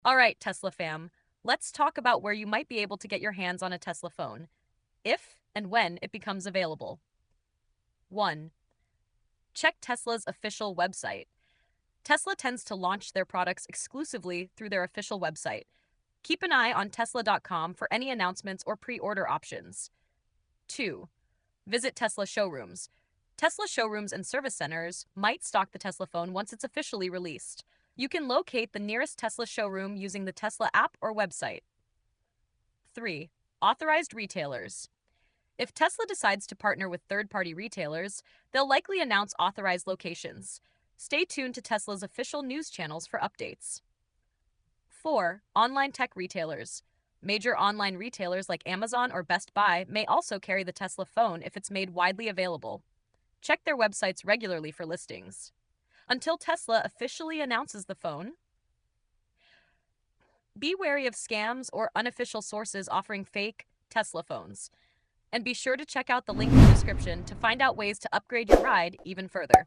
All right, Tesla fam, let's talk about where you might be able to get your hands on a Tesla phone, if and when it becomes available. 1. Check Tesla's official website. Tesla tends to launch their products exclusively through their official website. Keep an eye on Tesla.com for any announcements or pre order options. 2. Visit Tesla showrooms. Tesla showrooms and service centers might stock the Tesla phone once it's officially released. You can locate the nearest Tesla showroom using the Tesla app or website. 3. Authorized retailers. If Tesla decides to partner with third party retailers, they'll likely announce authorized locations. Stay tuned to Tesla's official news channels for updates. 4. Online tech retailers. Major online retailers like Amazon or Best Buy may also carry the Tesla phone if it's made widely available. Check their websites regularly for listings. Until Tesla officially announces the phone, be wary of scams or unofficial sources offering fake Tesla phones. And be sure to check out the link in the description to find out ways to upgrade your ride even further.